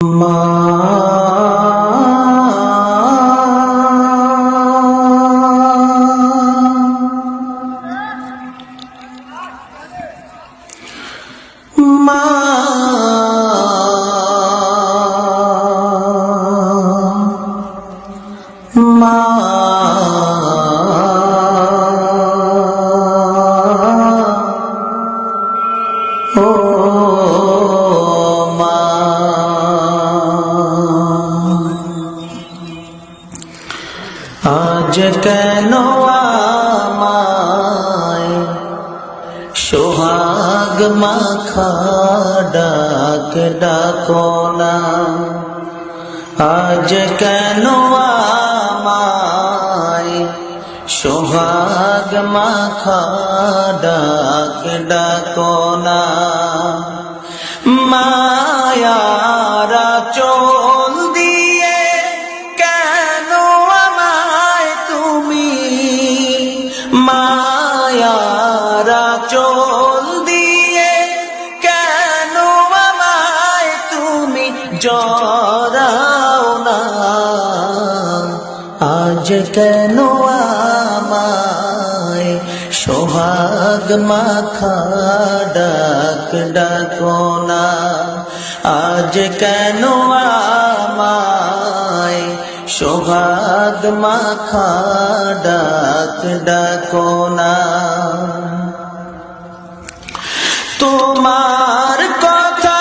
মা মা মা ও মা আজ কেন আমায় সোহাগ মাখা ডাক ডাকো না, আজ কেন আমায় সোহাগ মাখা ডাক ডাকো না। মায়ারা চোল দিয়ে কেন আমায় তুমি, মায়ারা চোল দিয়ে কেন আমায় তুমি জড়াও না, আজ কেন আমায় সোহাগ মাখা ডাক ডাকো না, আজ কেন আমায় সোহাগ মাখা ডাক ডাকো না। তোমার কথা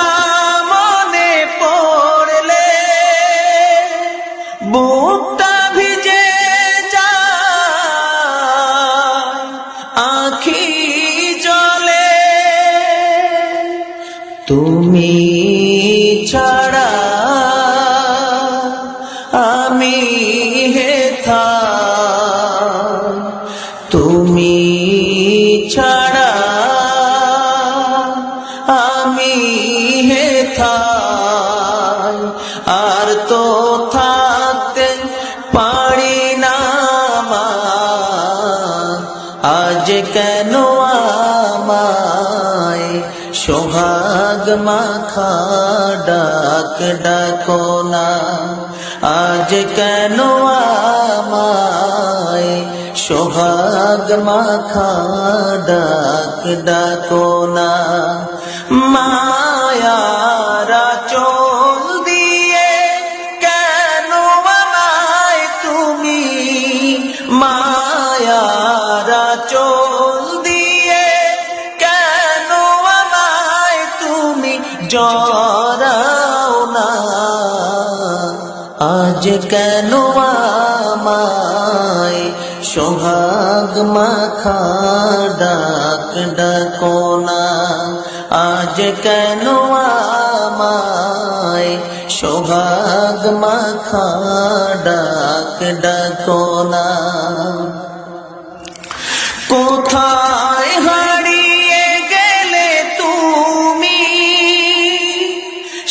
মনে পড়লে বুকটা ভিজে যায়, আঁখি জলে তুমি ছাড়া আমি হেথা, তুমি ছাড়া আমি হেথা, আর তো থাকতে পারি না মা, আজ কেন আমায় সোহাগ মাখা ডাক ডাকো না, আজ কেন আমায় সোহাগ মাখা ডাক ডাকো না। মায়ারা চোল দিয়ে কেন আমায় তুমি, মায়ারা চোল দিয়ে কেন আমায় তুমি জড়াও না, আজ কেন আমায় সোহাগ মাখা ডাক ডাকো না, আজ কেন আমায় সোহাগ মাখা ডাক ডাকো না। কোথায় হারিয়ে গেলে তুমি,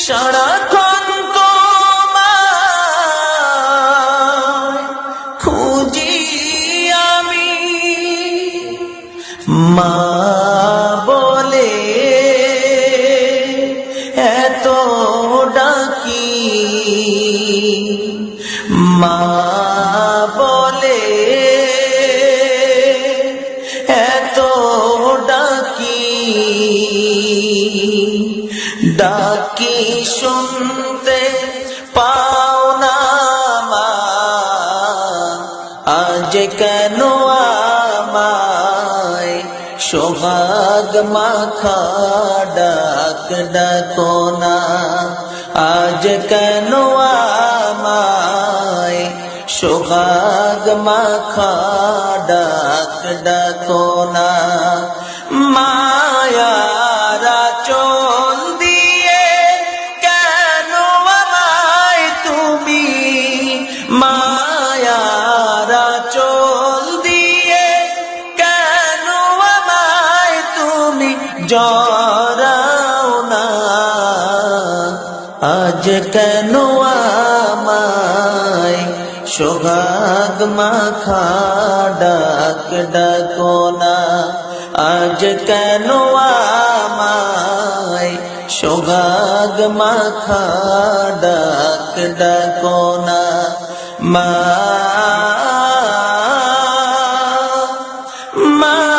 সারাক্ষণ তোমায় খুঁজি আমি, মা বলে এত ডাকি, মা বলে এত ডাকি, ডাকি শুনতে পাও না মা, আজ কেন আমায় সোহাগ মাখা ডাক ডাকো না, আজ কেন আমায় সোহাগ মাখা ডাক ডাকো না। মায়ারা চোল দিয়ে কেন আমায় তুমি, মায়ারা চোল দিয়ে কেন আমায় তুমি জড়াও না, আজ কেন আমায় সোহাগ মাখা ডাক ডাকো না, আজ কেন আমায় সোহাগ মাখা ডাক ডাকো না মা মা